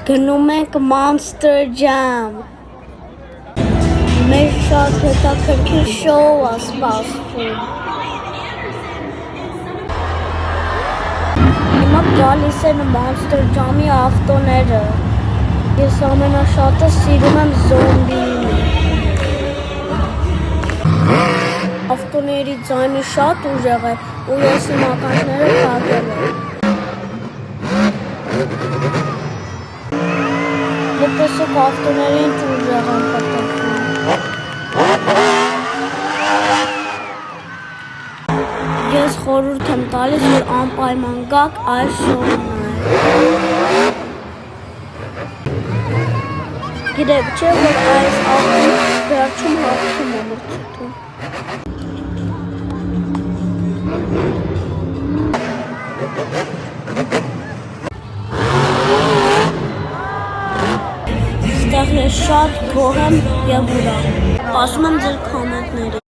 Գնում ենք Monster Jam։ Մեր շատ հետաքրքիր շոու է սպասվում։ Հիմա գալիս են Monster Jam-ի ավտոները։ Ես ամենաշատը սիրում եմ զոմբիին։ Ավտոների ձայնը շատ ուժեղ է, ու ես իմ ականջները փակել եմ։ Տեսեք ավտոները ինչ ուժեղ են պտտվում։ Ես խորհուրդ եմ տալիս, որ անպայման գաք այս շոուն նայեք։ Գիտեք չէ, որ այս ավտոն վերջում հաղթում է մրցույթում։ Այստեղ ես շատ գոհ եմ և ուրախ։ Ասում եմ ձեր կոմենտների։